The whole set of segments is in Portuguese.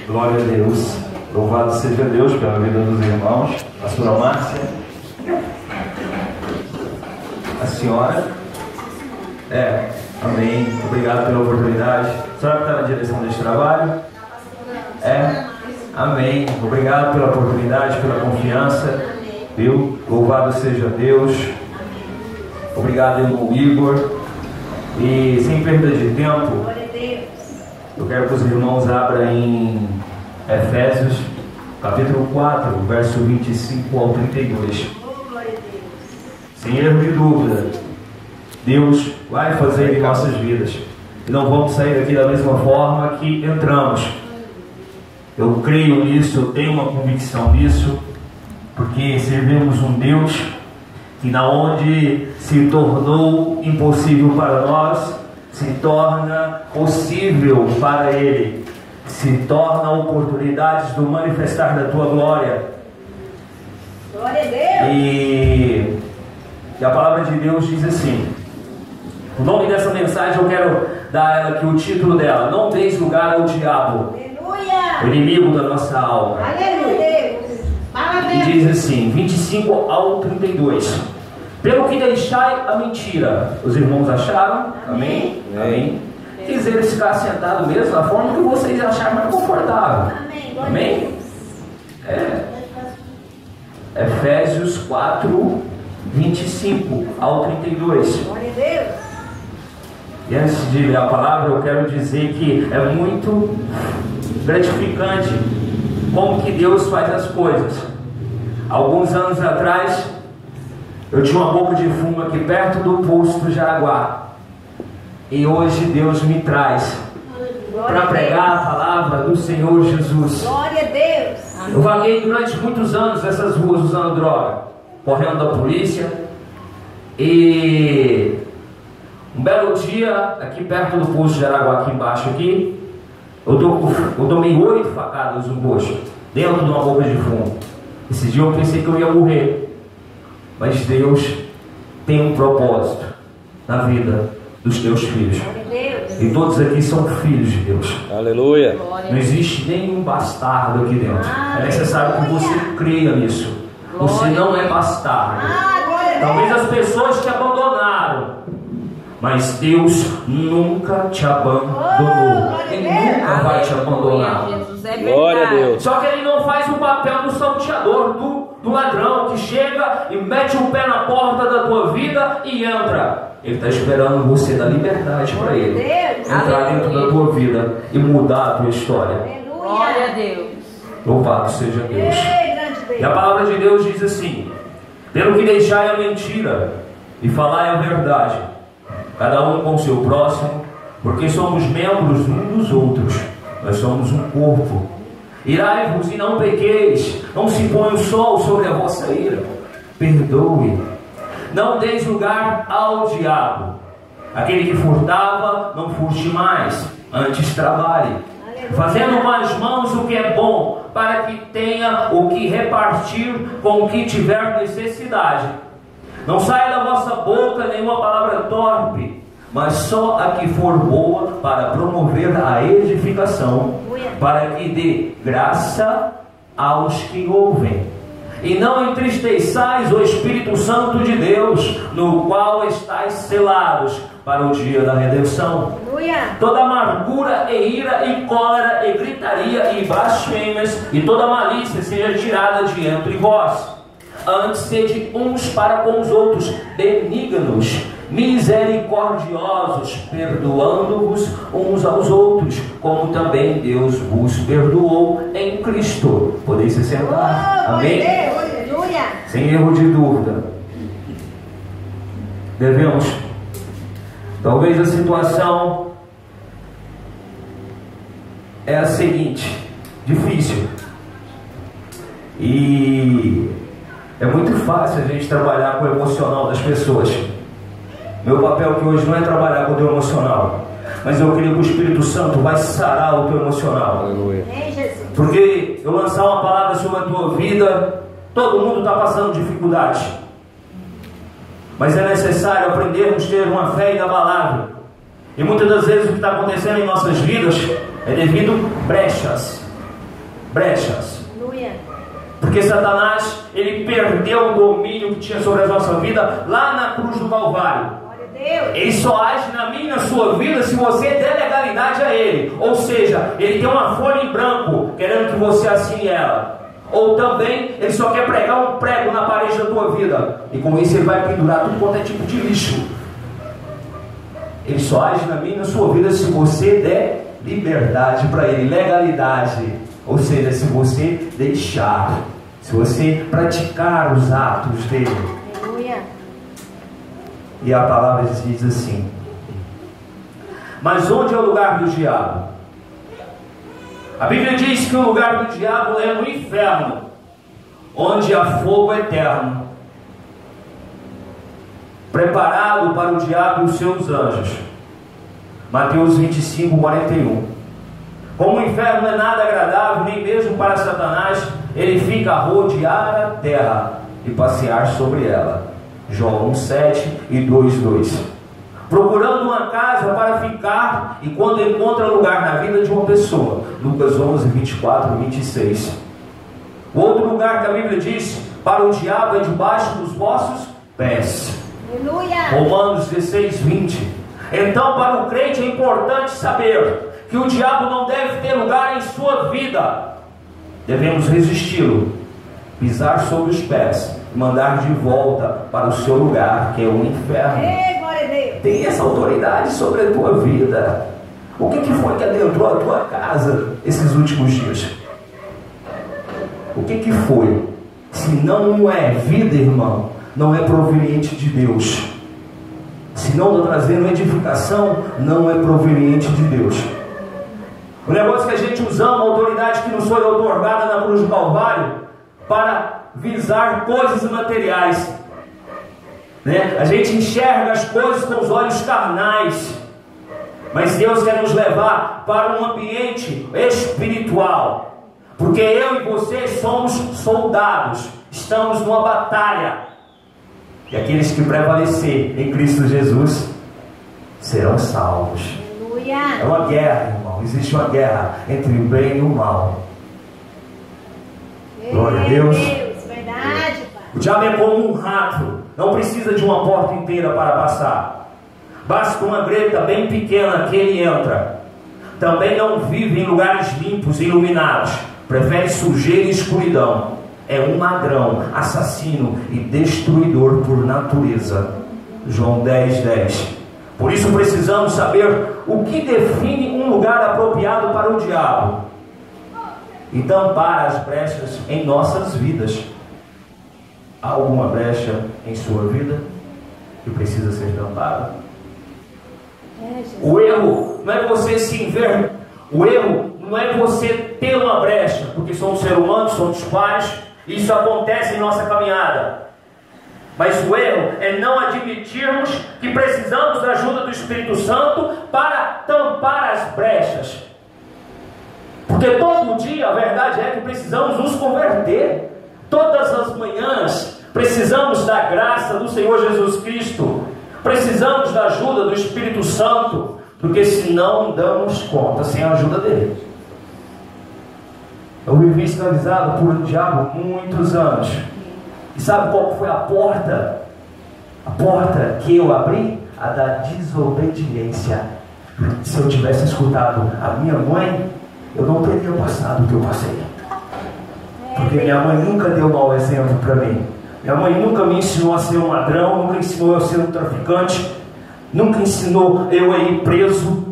Glória a Deus. Louvado seja Deus pela vida dos irmãos. Pastora Márcia. A senhora. Amém. Obrigado pela oportunidade. A senhora que está na direção deste trabalho? Amém. Obrigado pela oportunidade, pela confiança. Viu? Louvado seja Deus. Obrigado, irmão Igor. E sem perda de tempo, eu quero que os irmãos abram em Efésios, capítulo 4, verso 25 ao 32. Sem erro de dúvida, Deus vai fazer em nossas vidas. E não vamos sair daqui da mesma forma que entramos. Eu creio nisso, eu tenho uma convicção nisso, porque servimos um Deus que na onde se tornou impossível para nós, se torna possível para Ele, se torna oportunidades do manifestar da Tua glória. Glória a Deus. E a palavra de Deus diz assim, o nome dessa mensagem eu quero dar ela aqui, o título dela: Não deis lugar ao diabo, Aleluia. o inimigo da nossa alma. Aleluia. E diz assim, 25 ao 32. Pelo que deixai a mentira. Os irmãos acharam? Amém? Amém. Quiser eles ficar sentados mesmo, da forma que vocês acharem mais confortável. Amém? Efésios 4, 25 ao 32. Glória a Deus. E antes de ler a palavra, eu quero dizer que é muito gratificante como que Deus faz as coisas. Alguns anos atrás, eu tinha uma boca de fumo aqui perto do posto do Jaraguá. E hoje Deus me traz para pregar a palavra do Senhor Jesus. Glória a Deus. Eu vaguei durante muitos anos nessas ruas usando droga, correndo da polícia. E um belo dia, aqui perto do posto de Jaraguá, aqui embaixo aqui, eu tomei 8 facadas no rosto, dentro de uma boca de fumo. Esse dia eu pensei que eu ia morrer. Mas Deus tem um propósito na vida dos teus filhos. E todos aqui são filhos de Deus. Aleluia. Não existe nenhum bastardo aqui dentro. É necessário que você creia nisso. Você não é bastardo. Talvez as pessoas te abandonaram, mas Deus nunca te abandonou. Ele nunca vai te abandonar. Glória a Deus. Só que Ele não faz o papel do salteador, do ladrão que chega e mete o pé na porta da tua vida e entra. Ele está esperando você dar liberdade para Ele entrar dentro da tua vida e mudar a tua história. Glória a Deus. Louvado seja Deus. E a palavra de Deus diz assim: pelo que deixai a mentira e falai a verdade, cada um com o seu próximo, porque somos membros uns dos outros. Nós somos um corpo. Irai-vos e não pequeis, não se ponha o sol sobre a vossa ira. Perdoe. Não deis lugar ao diabo. Aquele que furtava, não furte mais, antes trabalhe, fazendo com as mãos o que é bom, para que tenha o que repartir com o que tiver necessidade. Não saia da vossa boca nenhuma palavra torpe, mas só a que for boa para promover a edificação, para que dê graça aos que ouvem. E não entristeçais o Espírito Santo de Deus, no qual estáis selados para o dia da redenção. Toda amargura e ira e cólera e gritaria e blasfêmias e toda malícia seja tirada de entre vós. Antes sede uns para com os outros benignos, misericordiosos, perdoando-vos uns aos outros, como também Deus vos perdoou em Cristo. Podeis se sentar. Amém? Sem erro de dúvida, devemos. Talvez a situação é a seguinte: difícil. E é muito fácil a gente trabalhar com o emocional das pessoas. Meu papel aqui hoje não é trabalhar com o teu emocional, mas eu creio que o Espírito Santo vai sarar o teu emocional. Aleluia. Porque eu lançar uma palavra sobre a tua vida, todo mundo está passando dificuldade, mas é necessário aprendermos a ter uma fé inabalável. E muitas das vezes o que está acontecendo em nossas vidas é devido a brechas, brechas. Aleluia. Porque Satanás, ele perdeu o domínio que tinha sobre a nossa vida lá na cruz do Calvário. Glória a Deus. Ele só age na minha e na sua vida se você der legalidade a ele. Ou seja, ele tem uma folha em branco querendo que você assine ela. Ou também ele só quer pregar um prego na parede da tua vida, e com isso ele vai pendurar tudo quanto é tipo de lixo. Ele só age na minha e na sua vida se você der liberdade para ele, legalidade. Ou seja, se você deixar, se você praticar os atos dele. Aleluia. E a palavra diz assim: mas onde é o lugar do diabo? A Bíblia diz que o lugar do diabo é no inferno, onde há fogo eterno, preparado para o diabo e os seus anjos. Mateus 25, 41. Como o inferno não é nada agradável, nem mesmo para Satanás, ele fica a rodear a terra e passear sobre ela. João 1, 7 e 2, 2. Procurando uma casa para ficar, e quando encontra lugar na vida de uma pessoa. Lucas 11, 24 e 26. O outro lugar que a Bíblia diz: para o diabo é debaixo dos vossos pés. Aleluia. Romanos 16, 20. Então, para o crente é importante saber que o diabo não deve ter lugar em sua vida. Devemos resisti-lo, pisar sobre os pés e mandar de volta para o seu lugar, que é o inferno. Ei, glória a Deus. Tem essa autoridade sobre a tua vida. O que foi que adentrou a tua casa esses últimos dias? O que foi? Se não é vida, irmão, não é proveniente de Deus. Se não está trazendo edificação, não é proveniente de Deus. O negócio que a gente usamos, a autoridade que nos foi otorgada na cruz do Calvário, para visar coisas materiais, né? A gente enxerga as coisas com os olhos carnais, mas Deus quer nos levar para um ambiente espiritual, porque eu e você somos soldados, estamos numa batalha, e aqueles que prevalecer em Cristo Jesus serão salvos. Aleluia. É uma guerra, irmão. Existe uma guerra entre o bem e o mal. Glória a Deus. Verdade, Pai. O diabo é como um rato, não precisa de uma porta inteira para passar. Basta uma greta bem pequena que ele entra. Também não vive em lugares limpos e iluminados. Prefere sujeira e escuridão. É um ladrão, assassino e destruidor por natureza. João 10, 10. Por isso precisamos saber o que define um lugar apropriado para o diabo e tampar as brechas em nossas vidas. Há alguma brecha em sua vida que precisa ser tampada? O erro não é você se envergonhar. O erro não é você ter uma brecha, porque somos seres humanos, somos falhos. Isso acontece em nossa caminhada. Mas o erro é não admitirmos que precisamos da ajuda do Espírito Santo para tampar as brechas. Porque todo dia a verdade é que precisamos nos converter. Todas as manhãs precisamos da graça do Senhor Jesus Cristo. Precisamos da ajuda do Espírito Santo, porque senão não damos conta sem a ajuda dele. Eu vivi escravizado por um diabo muitos anos. E sabe qual foi a porta? A porta que eu abri? A da desobediência. Se eu tivesse escutado a minha mãe, eu não teria passado o que eu passei. Porque minha mãe nunca deu mau exemplo para mim. Minha mãe nunca me ensinou a ser um ladrão, nunca ensinou eu a ser um traficante, nunca ensinou eu a ir preso.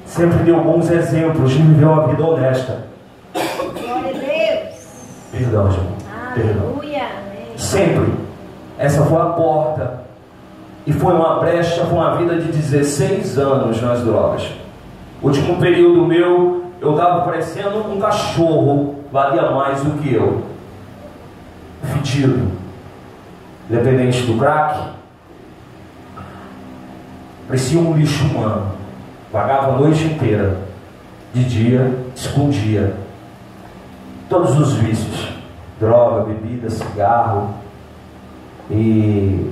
Sempre deu bons exemplos de viver uma vida honesta. Glória a Deus. Perdão, João. Perdão. Aleluia. Sempre. Essa foi a porta. E foi uma brecha, foi uma vida de 16 anos nas drogas. Último período meu, eu estava parecendo um cachorro, valia mais do que eu. Fedido. Dependente do crack. Parecia um lixo humano. Vagava a noite inteira. De dia, escondia todos os vícios. Droga, bebida, cigarro. E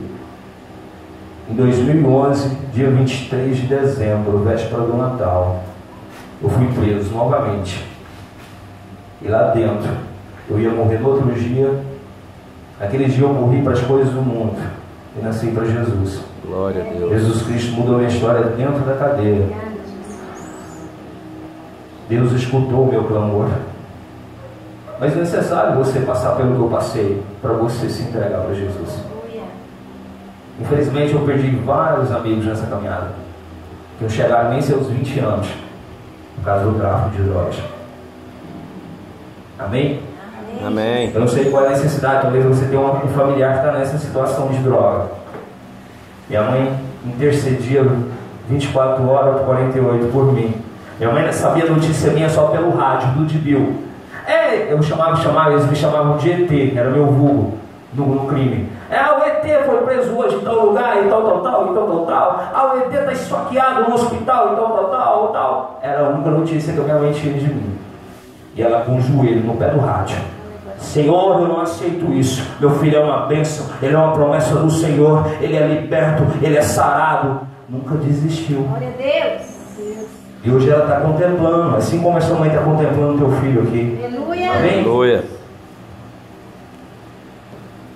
em 2011, dia 23 de dezembro, véspera do Natal, eu fui preso novamente. E lá dentro, eu ia morrer no outro dia. Aquele dia eu morri para as coisas do mundo e nasci para Jesus. Glória a Deus. Jesus Cristo mudou a minha história dentro da cadeia. Deus escutou o meu clamor. Mas é necessário você passar pelo que eu passei para você se entregar para Jesus. Infelizmente eu perdi vários amigos nessa caminhada, que não chegaram nem seus 20 anos por causa do tráfico de drogas. Amém? Amém. Eu não sei qual é a necessidade. Talvez você tenha um familiar que está nessa situação de droga. Minha mãe intercedia 24 horas por 48 por mim. Minha mãe sabia a notícia minha só pelo rádio, do Dibil. Eu chamava, eles me chamavam de ET, que era meu vulgo no crime. O ET foi preso hoje em tal lugar, e tal. O ET está esfaqueado no hospital, e tal. Era a única notícia que a minha mãe tinha de mim. E ela com o joelho no pé do rádio: Senhor, eu não aceito isso. Meu filho é uma bênção, ele é uma promessa do Senhor, ele é liberto, ele é sarado. Nunca desistiu. Glória a Deus. E hoje ela está contemplando, assim como a sua mãe está contemplando teu filho aqui. Aleluia. Amém? Aleluia.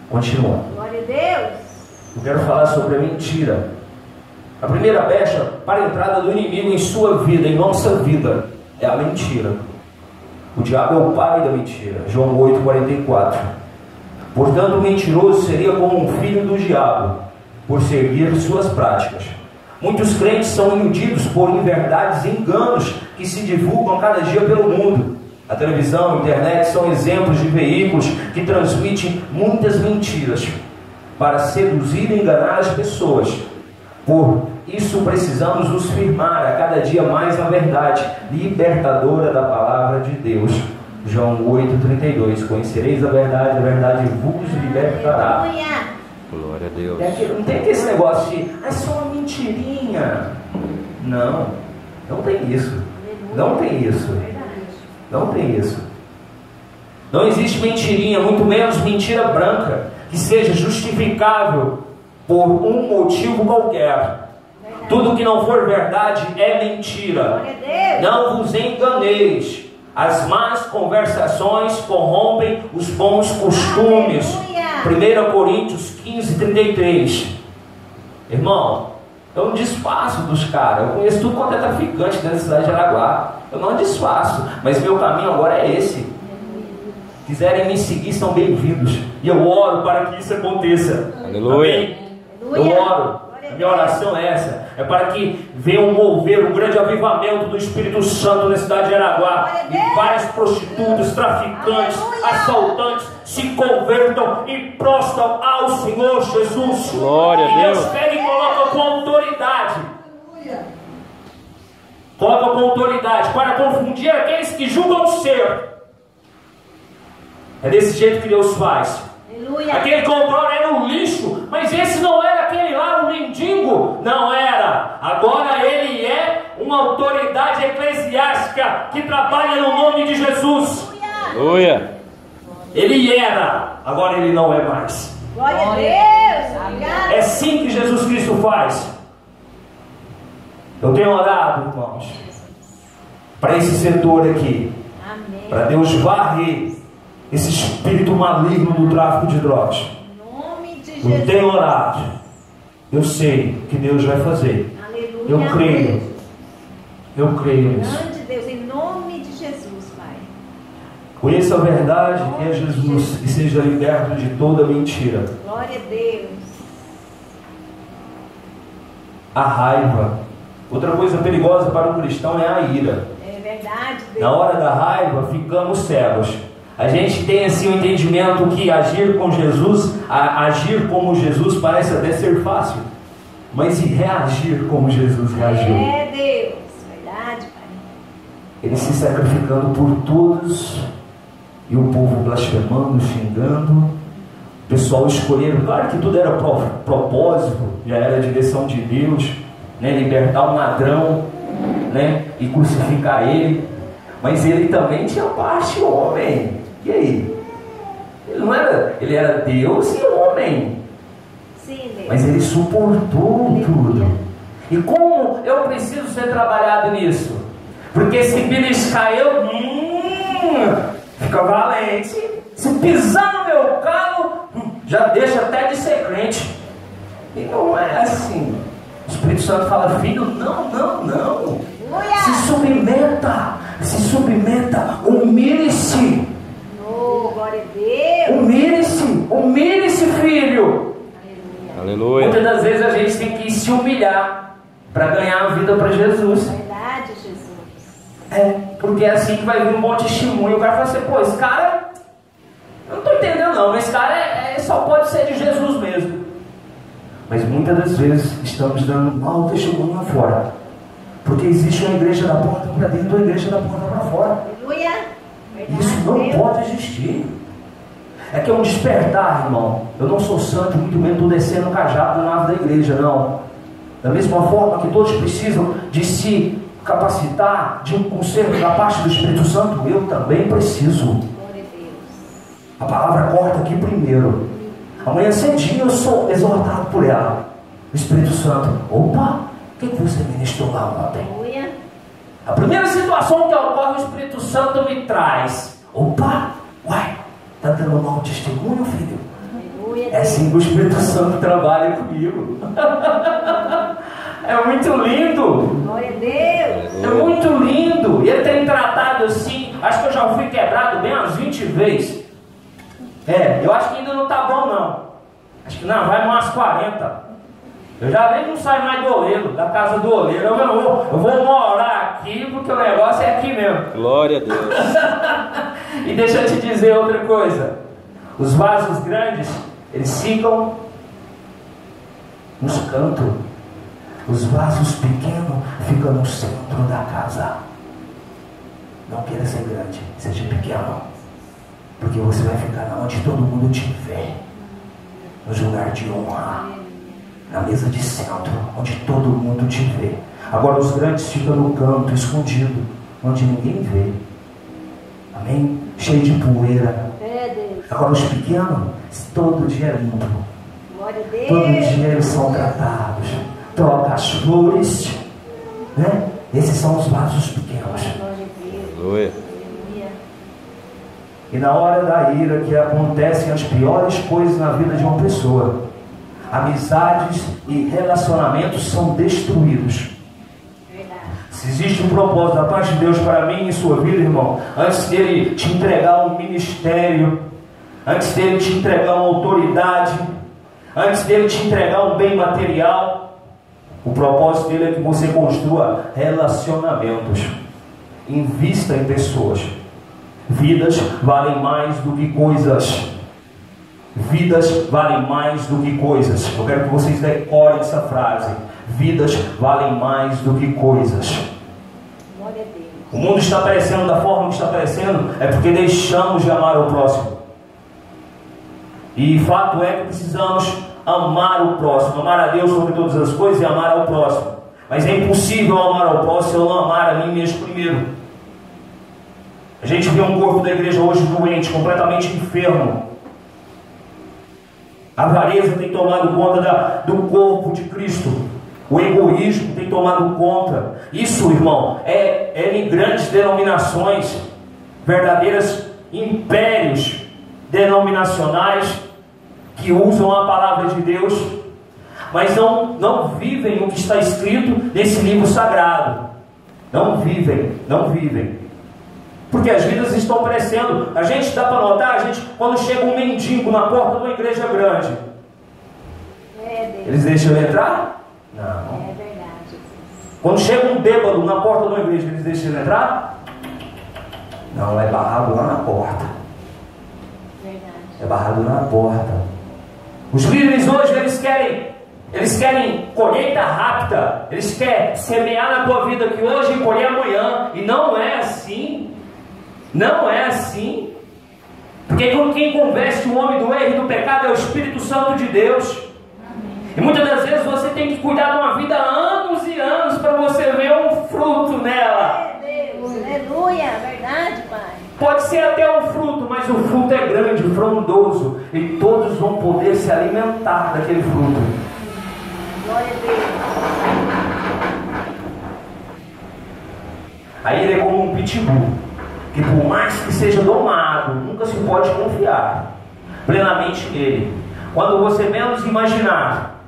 Continua. Glória a Deus. Eu quero falar sobre a mentira. A primeira brecha para a entrada do inimigo em sua vida, em nossa vida, é a mentira. O diabo é o pai da mentira. João 8,44. Portanto, o mentiroso seria como um filho do diabo, por seguir suas práticas. Muitos crentes são iludidos por inverdades e enganos que se divulgam cada dia pelo mundo. A televisão, a internet são exemplos de veículos que transmitem muitas mentiras para seduzir e enganar as pessoas. Por isso precisamos nos firmar a cada dia mais na verdade libertadora da palavra de Deus. João 8,32. Conhecereis a verdade vos libertará. Aleluia. Glória a Deus. Não tem esse negócio de é só uma mentirinha. Não tem isso. Não tem isso. Não tem isso. Não existe mentirinha, muito menos mentira branca, que seja justificável por um motivo qualquer. Tudo que não for verdade é mentira. Não vos enganeis. As más conversações corrompem os bons costumes. 1 Coríntios 15:33. Irmão, eu não desfaço dos caras. Eu conheço tudo quanto é traficante dentro da cidade de Araguá. Eu não desfaço, mas meu caminho agora é esse. Quiserem me seguir, são bem-vindos. E eu oro para que isso aconteça. Aleluia. Amém? Eu oro. A minha oração é essa. É para que venha um mover, um grande avivamento do Espírito Santo na cidade de Araguá. E várias prostitutas, traficantes, assaltantes se convertam e prostam ao Senhor Jesus. Glória a e Deus Deus. pega e coloca com autoridade. Coloca com autoridade para confundir aqueles que julgam ser. É desse jeito que Deus faz. Aleluia. Aquele controle era um lixo, mas esse não era aquele lá, o mendigo. Não era. Agora ele é uma autoridade eclesiástica que trabalha no nome de Jesus. Aleluia. Ele era, agora ele não é mais. Glória a Deus. Obrigado. É assim que Jesus Cristo faz. Eu tenho orado, irmãos, para esse setor aqui, Amém. para Deus varrer esse espírito maligno do tráfico de drogas. Em nome de Eu Jesus. tenho orado. Eu sei que Deus vai fazer. Aleluia. Eu creio. Eu creio nisso. Grande Deus, em nome de Jesus, Pai. Conheça a verdade, que é Jesus, e seja liberto de toda mentira. Glória a Deus. A raiva. Outra coisa perigosa para um cristão é a ira. É verdade, Deus. Na hora da raiva, ficamos cegos. A gente tem assim o entendimento que agir com Jesus, agir como Jesus parece até ser fácil. Mas e reagir como Jesus reagiu? É Deus. Verdade, Pai. Ele se sacrificando por todos, e o povo blasfemando, xingando, o pessoal escolhendo. Claro que tudo era propósito, já era a direção de Deus, né? Libertar um ladrão, né? E crucificar ele. Mas ele também tinha parte homem. E aí? Ele era Deus e homem. Sim, Deus. Mas ele suportou tudo. E como eu preciso ser trabalhado nisso? Porque se beliscar eu, fica valente. Se pisar no meu calo, já deixa até de ser crente. E não é assim. O Espírito Santo fala: filho, não. Se submeta, humilhe-se. Glória a Deus. Humilhe-se, filho. Aleluia. Muitas das vezes a gente tem que se humilhar para ganhar a vida para Jesus. Verdade, Jesus. Porque é assim que vai vir um bom testemunho. O cara fala assim: pô, esse cara, eu não estou entendendo não, mas esse cara só pode ser de Jesus mesmo. Mas muitas das vezes estamos dando mau testemunho lá fora, porque existe uma igreja da porta para dentro e uma igreja da porta para fora. Aleluia. Verdade, Isso não Deus. pode existir. É que é um despertar, irmão. Eu não sou santo, muito menos estou descendo o cajado na árvore da igreja, não. Da mesma forma que todos precisam de se capacitar de um conselho da parte do Espírito Santo, eu também preciso. Glória a Deus. A palavra corta aqui primeiro. Amanhã cedinho eu sou exortado por ela. O Espírito Santo: opa, o que você ministrou lá ontem? Aleluia. A primeira situação que ocorre, o Espírito Santo me traz: opa, uai, está dando mau testemunho, filho? Aleluia. É assim que o Espírito Santo trabalha comigo. É muito lindo. Glória a Deus. É muito lindo. E ele tem tratado assim. Acho que eu já fui quebrado bem umas 20 vezes. Eu acho que ainda não está bom não. Acho que não, vai umas 40. Eu já nem não saio mais do oleiro, da casa do oleiro. Eu vou morar aqui porque o negócio é aqui mesmo. Glória a Deus. E deixa eu te dizer outra coisa. Os vasos grandes, eles ficam nos cantos. Os vasos pequenos ficam no centro da casa. Não queira ser grande, seja pequeno, porque você vai ficar onde todo mundo te vê, no lugar de honra, na mesa de centro, onde todo mundo te vê. Agora os grandes ficam no canto, escondido, onde ninguém vê. Amém? Cheio de poeira. Agora os pequenos, todo dia é limpo. Glória a Deus. Todo dia eles são tratados. Troca as flores, né? Esses são os vasos pequenos. Glória a Deus. Aleluia. Aleluia. E na hora da ira que acontecem as piores coisas na vida de uma pessoa, amizades e relacionamentos são destruídos. Verdade. Se existe um propósito da parte de Deus para mim e sua vida, irmão, antes dele te entregar um ministério, antes dele te entregar uma autoridade, antes dele te entregar um bem material, o propósito dele é que você construa relacionamentos. Invista em pessoas. Vidas valem mais do que coisas. Vidas valem mais do que coisas. Eu quero que vocês decorem essa frase. Vidas valem mais do que coisas. Glória a Deus. O mundo está aparecendo da forma que está aparecendo é porque deixamos de amar o próximo. E fato é que precisamos amar o próximo, amar a Deus sobre todas as coisas e amar ao próximo. Mas é impossível amar ao próximo se eu não amar a mim mesmo primeiro. A gente vê um corpo da igreja hoje doente, completamente enfermo. A avareza tem tomado conta do corpo de Cristo. O egoísmo tem tomado conta. Isso, irmão, é em grandes denominações, verdadeiros impérios denominacionais que usam a palavra de Deus, mas não vivem o que está escrito nesse livro sagrado. Não vivem. Porque as vidas estão crescendo. A gente dá para notar, quando chega um mendigo na porta de uma igreja grande, eles deixam ele entrar? Não. É verdade. Quando chega um bêbado na porta de uma igreja, eles deixam ele entrar? Não, é barrado lá na porta. Verdade. É barrado na porta. Os líderes hoje, eles querem colheita rápida. Eles querem semear na tua vida aqui hoje e colher amanhã. E não é assim. Não é assim. Porque quem convence o homem do erro e do pecado é o Espírito Santo de Deus. E muitas das vezes você tem que cuidar de uma vida anos e anos para você ver um fruto nela. Deus. Aleluia. Verdade, Pai. Pode ser até um fruto, mas o fruto é grande, frondoso, e todos vão poder se alimentar daquele fruto. Glória a Deus. Aí ele é como um pitbull. que por mais que seja domado, nunca se pode confiar plenamente nele. Quando você menos imaginar,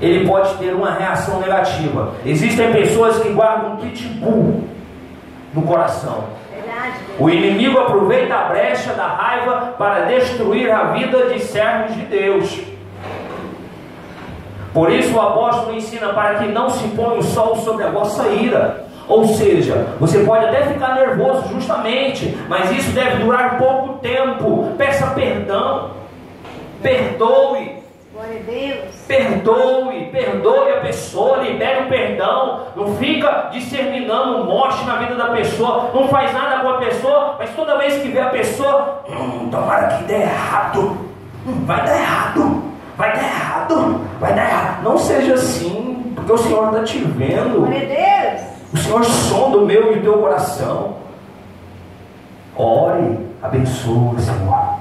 ele pode ter uma reação negativa. Existem pessoas que guardam um pitbull no coração. O inimigo aproveita a brecha da raiva para destruir a vida de servos de Deus. Por isso o apóstolo ensina para que não se ponha o sol sobre a vossa ira. Ou seja, você pode até ficar nervoso justamente, mas isso deve durar pouco tempo. Peça perdão, perdoe. Glória a Deus. Perdoe a pessoa, libere o perdão. Não fica disseminando morte na vida da pessoa. Não faz nada com a pessoa, mas toda vez que vê a pessoa, tomara que dê errado. Vai dar errado. Vai dar errado. Vai dar errado. Não seja assim, porque o Senhor está te vendo. Glória a Deus. O Senhor sonda o meu e o teu coração. Ore, abençoe, Senhor.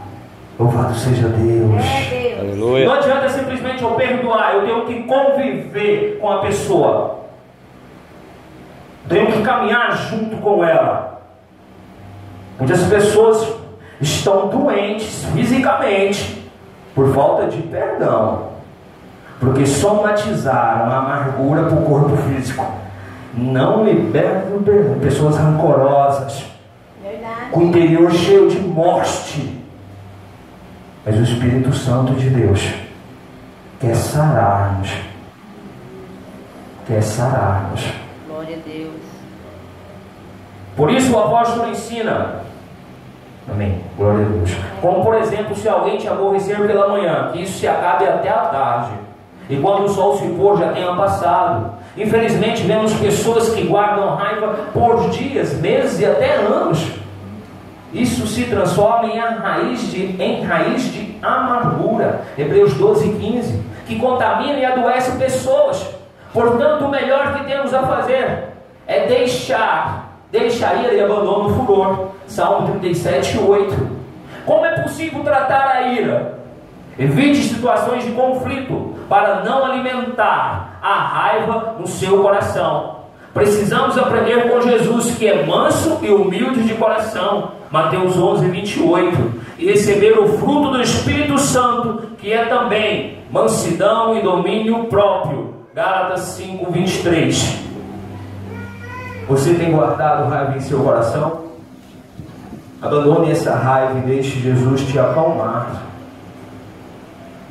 Louvado seja Deus. Deus. Aleluia. Não adianta simplesmente eu perdoar, eu tenho que conviver com a pessoa. Tenho que caminhar junto com ela. Muitas pessoas estão doentes fisicamente por falta de perdão, porque somatizaram a amargura para o corpo físico. Não libertam o perdão. Pessoas rancorosas, Verdade. com o interior cheio de morte. Mas o Espírito Santo de Deus quer sarar-nos. Quer sarar-nos. Glória a Deus. Por isso o apóstolo ensina. Amém. Glória a Deus. Como por exemplo, se alguém te aborrecer pela manhã, que isso se acabe até a tarde. E quando o sol se pôr, já tenha passado. Infelizmente vemos pessoas que guardam raiva por dias, meses e até anos. Isso se transforma em raiz de amargura. Hebreus 12:15, que contamina e adoece pessoas. Portanto, o melhor que temos a fazer é deixar ira e abandono o furor. Salmo 37:8. Como é possível tratar a ira? Evite situações de conflito para não alimentar a raiva no seu coração. Precisamos aprender com Jesus, que é manso e humilde de coração, Mateus 11:28, e receber o fruto do Espírito Santo, que é também mansidão e domínio próprio, Gálatas 5:23. Você tem guardado raiva em seu coração? Abandone essa raiva e deixe Jesus te acalmar.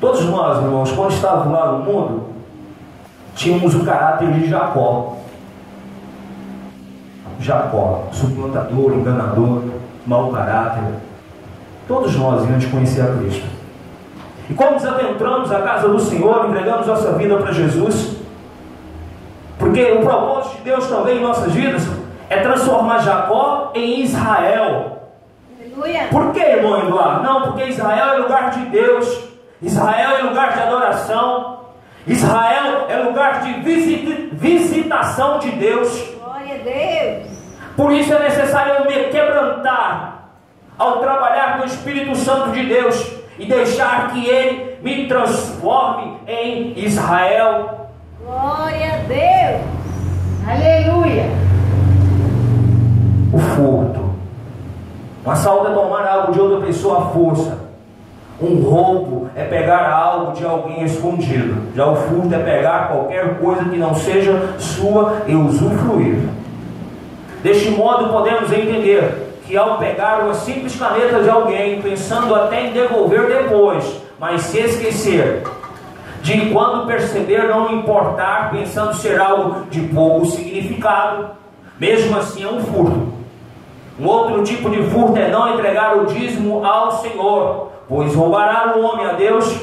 Todos nós, irmãos, quando estávamos lá no mundo, tínhamos o caráter de Jacó. Suplantador, enganador, mau caráter. Todos nós íamos conhecer a Cristo. E como nos adentramos à casa do Senhor, entregamos nossa vida para Jesus, porque o propósito de Deus também em nossas vidas é transformar Jacó em Israel. Aleluia. Por que, irmão Eduardo? Não, porque Israel é lugar de Deus. Israel é lugar de adoração. Israel é lugar de visitação de Deus. Glória a Deus. Por isso é necessário eu me quebrantar ao trabalhar com o Espírito Santo de Deus e deixar que Ele me transforme em Israel. Glória a Deus. Aleluia. O furto. Um assalto é tomar algo de outra pessoa à força. Um roubo é pegar algo de alguém escondido. Já o furto é pegar qualquer coisa que não seja sua e usufruir. Deste modo podemos entender que ao pegar uma simples caneta de alguém, pensando até em devolver depois, mas se esquecer de quando perceber não importar, pensando ser algo de pouco significado, mesmo assim é um furto. Um outro tipo de furto é não entregar o dízimo ao Senhor, pois roubará o homem a Deus.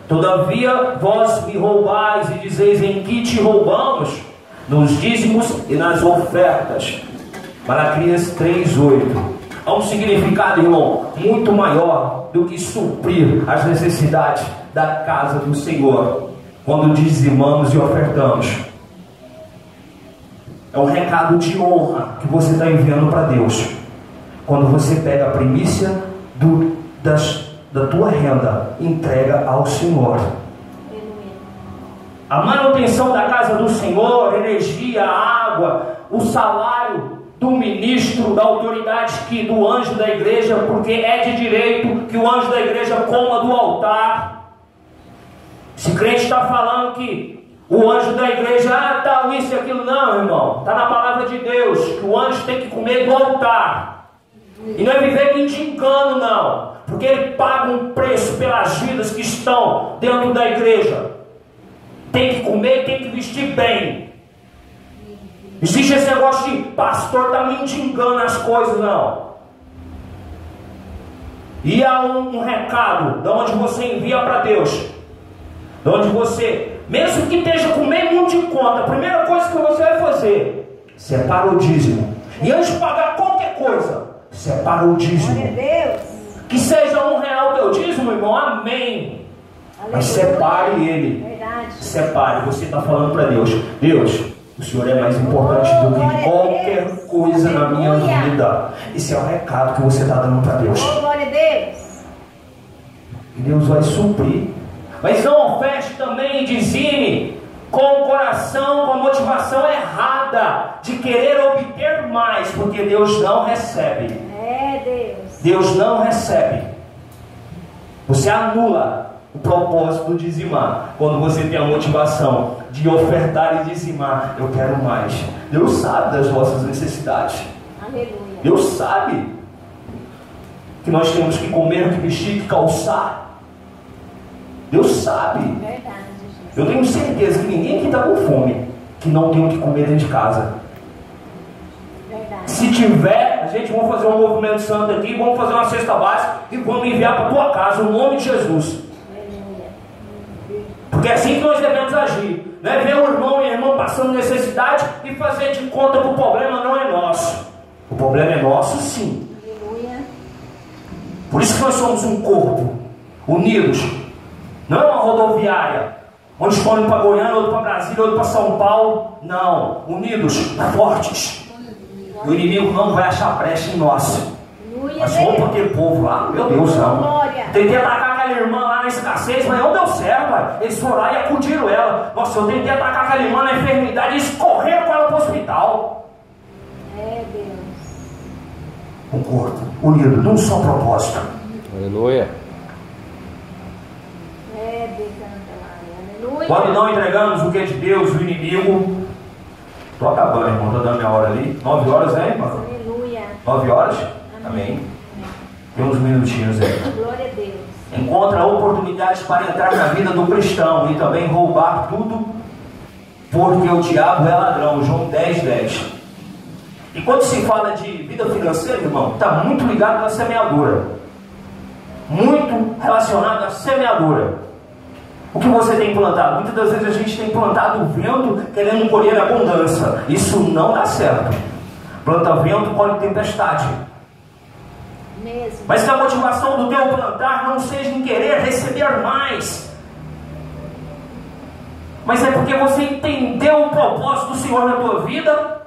Todavia vós me roubais e dizeis: em que te roubamos? Nos dízimos e nas ofertas. Malaquias 3:8. Há um significado, irmão, muito maior do que suprir as necessidades da casa do Senhor quando dizimamos e ofertamos. É um recado de honra que você está enviando para Deus quando você pega a primícia da tua renda e entrega ao Senhor. A manutenção da casa do Senhor, energia, água, o salário do ministro, da autoridade, do anjo da igreja, porque é de direito que o anjo da igreja coma do altar. Se crente está falando que o anjo da igreja, tal, isso e aquilo, não, irmão, está na palavra de Deus, que o anjo tem que comer do altar, e não é viver de engano, não, porque ele paga um preço pelas vidas que estão dentro da igreja. Tem que comer, tem que vestir bem. Existe esse negócio de pastor está mendigando as coisas, não. E há um recado de onde você envia para Deus, de onde você, mesmo que esteja com meio mundo de conta, a primeira coisa que você vai fazer, separa o dízimo. E antes de pagar qualquer coisa, separa o dízimo. Glória a Deus. Que seja R$1 teu dízimo, irmão, amém. Mas separe ele. Verdade. Separe. Você está falando para Deus: Deus, o Senhor é mais importante do que qualquer coisa na minha vida. Esse é o recado que você está dando para Deus. Oh, glória a Deus. E Deus vai suprir. Mas não oferte também e dizime com o coração, com a motivação errada de querer obter mais, porque Deus não recebe. É, Deus. Deus não recebe. Você anula o propósito de dizimar quando você tem a motivação de ofertar e dizimar. Eu quero mais. Deus sabe das nossas necessidades. Aleluia. Deus sabe que nós temos que comer, que vestir, que calçar. Deus sabe. Verdade, Jesus. Eu tenho certeza que ninguém aqui está com fome que não tem o que comer dentro de casa. Verdade. Se tiver, a gente vai fazer um movimento santo aqui, vamos fazer uma cesta básica e vamos enviar para a tua casa, no nome de Jesus. Porque é assim que nós devemos agir. Não é ver o irmão e a irmã passando necessidade e fazer de conta que o problema não é nosso. O problema é nosso, sim. Aleluia. Por isso que nós somos um corpo, unidos. Não é uma rodoviária, onde escolhem para Goiânia, outro para Brasília, outro para São Paulo. Não, unidos, fortes. E o inimigo não vai achar brecha em nós. Mas vamos para aquele povo lá, meu Deus, não. Tentei atacar aquela irmã lá na escassez, mas não deu certo, pai. Eles foram lá e acudiram ela. Nossa, eu tentei atacar aquela irmã na enfermidade e eles correram com ela para o hospital. É, Deus. Um corpo unido, num só propósito. Aleluia. É, Deus. Aleluia. Quando não entregamos o que é de Deus, o inimigo. Estou acabando, irmão, estou dando minha hora ali. 9 horas, né, irmão? Aleluia. 9 horas? Amém. Tem uns minutinhos aí. Glória a Deus. Encontra oportunidades para entrar na vida do cristão e também roubar tudo, porque o diabo é ladrão. João 10:10. E quando se fala de vida financeira, irmão, está muito ligado na semeadura. Muito relacionado à semeadura. O que você tem plantado? Muitas das vezes a gente tem plantado o vento querendo colher abundância. Isso não dá certo. Planta vento, colhe tempestade. Mesmo. Mas que a motivação do teu plantar não seja em querer receber mais, mas é porque você entendeu o propósito do Senhor na tua vida.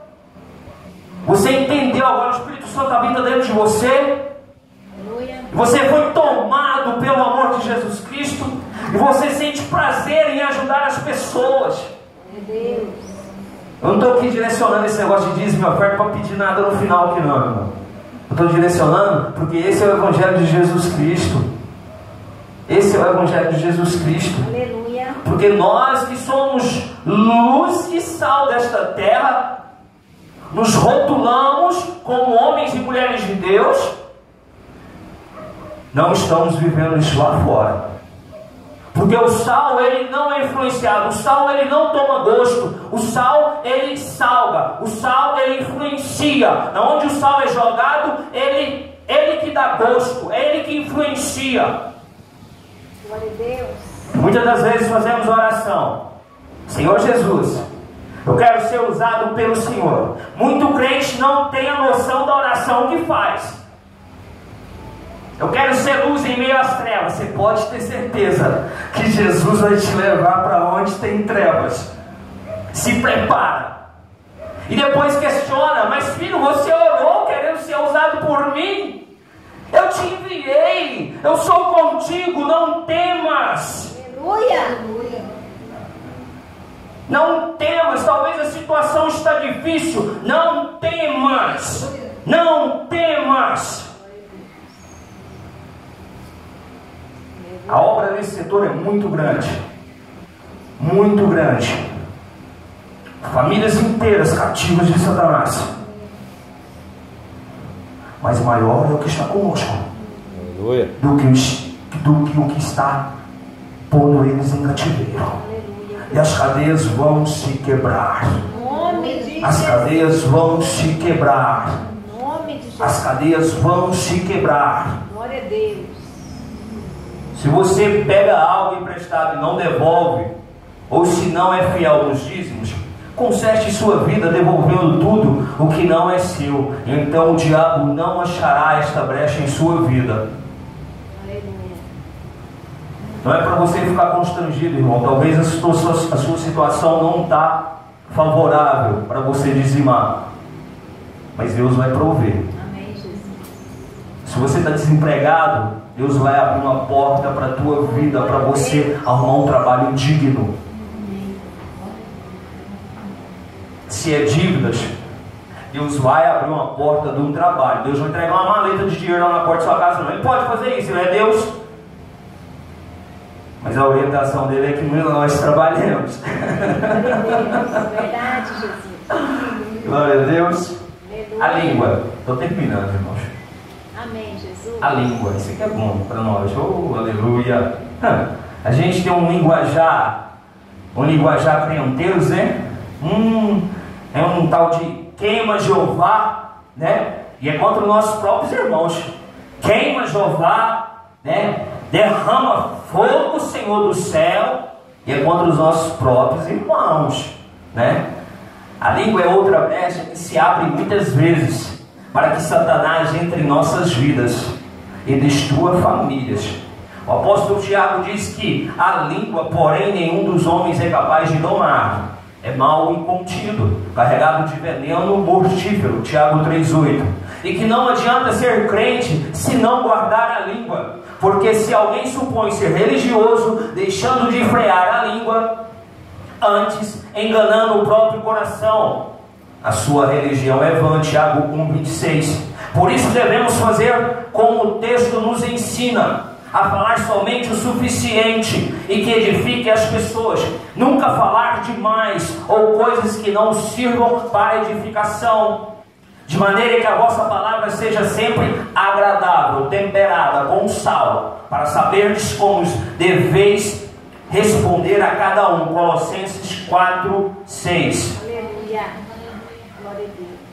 Você entendeu agora, o Espírito Santo habita dentro de você. Aleluia. Você foi tomado pelo amor de Jesus Cristo e você sente prazer em ajudar as pessoas. Meu Deus. Eu não estou aqui direcionando esse negócio de dízimo e oferta para pedir nada no final aqui não, irmão. Eu estou direcionando porque esse é o Evangelho de Jesus Cristo. Esse é o Evangelho de Jesus Cristo. Aleluia. Porque nós que somos luz e sal desta terra, nos rotulamos como homens e mulheres de Deus, não estamos vivendo isso lá fora. Porque o sal, ele não é influenciado. O sal, ele não toma gosto. O sal, ele salga. O sal, ele influencia. Onde o sal é jogado, ele que dá gosto. É ele que influencia. Glória a Deus. Muitas das vezes fazemos oração: Senhor Jesus, eu quero ser usado pelo Senhor. Muito crente não tem a noção da oração que faz. Eu quero ser luz em meio às trevas. Você pode ter certeza que Jesus vai te levar para onde tem trevas. Se prepara. E depois questiona: mas filho, você orou querendo ser usado por mim? Eu te enviei. Eu sou contigo. Não temas. Aleluia. Não temas. Talvez a situação está difícil, não temas. Não temas. A obra nesse setor é muito grande. Muito grande. Famílias inteiras cativas de Satanás. Mas maior é o que está conosco. Aleluia. Do que o que está pondo eles em cativeiro. E as cadeias vão se quebrar. As cadeias vão se quebrar. As cadeias vão se quebrar. Glória a Deus. Se você pega algo emprestado e não devolve, ou se não é fiel nos dízimos, conserte sua vida devolvendo tudo o que não é seu. Então o diabo não achará esta brecha em sua vida. Aleluia. Não é para você ficar constrangido, irmão. Talvez a sua situação não está favorável para você dizimar, mas Deus vai prover. Amém, Jesus. Se você está desempregado, Deus vai abrir uma porta para a tua vida, para você arrumar um trabalho digno. Se é dívidas, Deus vai abrir uma porta de um trabalho. Deus vai entregar uma maleta de dinheiro lá na porta da sua casa. Não, Ele pode fazer isso, não é Deus? Mas a orientação dele é que nós trabalhemos. Verdade, Jesus. Glória a Deus. Aleluia. A língua. Estou terminando, irmãos. Amém, Jesus. A língua. Isso aqui é bom para nós. Oh, aleluia. A gente tem um linguajar crianteiros, né? É um tal de queima Jeová, né? E é contra os nossos próprios irmãos. Queima Jeová, né? Derrama fogo, Senhor do céu. E é contra os nossos próprios irmãos, né? A língua é outra brecha que se abre muitas vezes para que Satanás entre em nossas vidas e destrua famílias. O apóstolo Tiago diz que a língua, porém, nenhum dos homens é capaz de domar. É mal incontido, carregado de veneno mortífero, Tiago 3,8. E que não adianta ser crente se não guardar a língua, porque se alguém supõe ser religioso, deixando de frear a língua, antes enganando o próprio coração, a sua religião é vã, Tiago 1,26. Por isso devemos fazer como o texto nos ensina, a falar somente o suficiente e que edifique as pessoas, nunca falar demais ou coisas que não sirvam para edificação, de maneira que a vossa palavra seja sempre agradável, temperada com sal, para saberdes como deveis responder a cada um. Colossenses 4:6. Aleluia. Glória a Deus.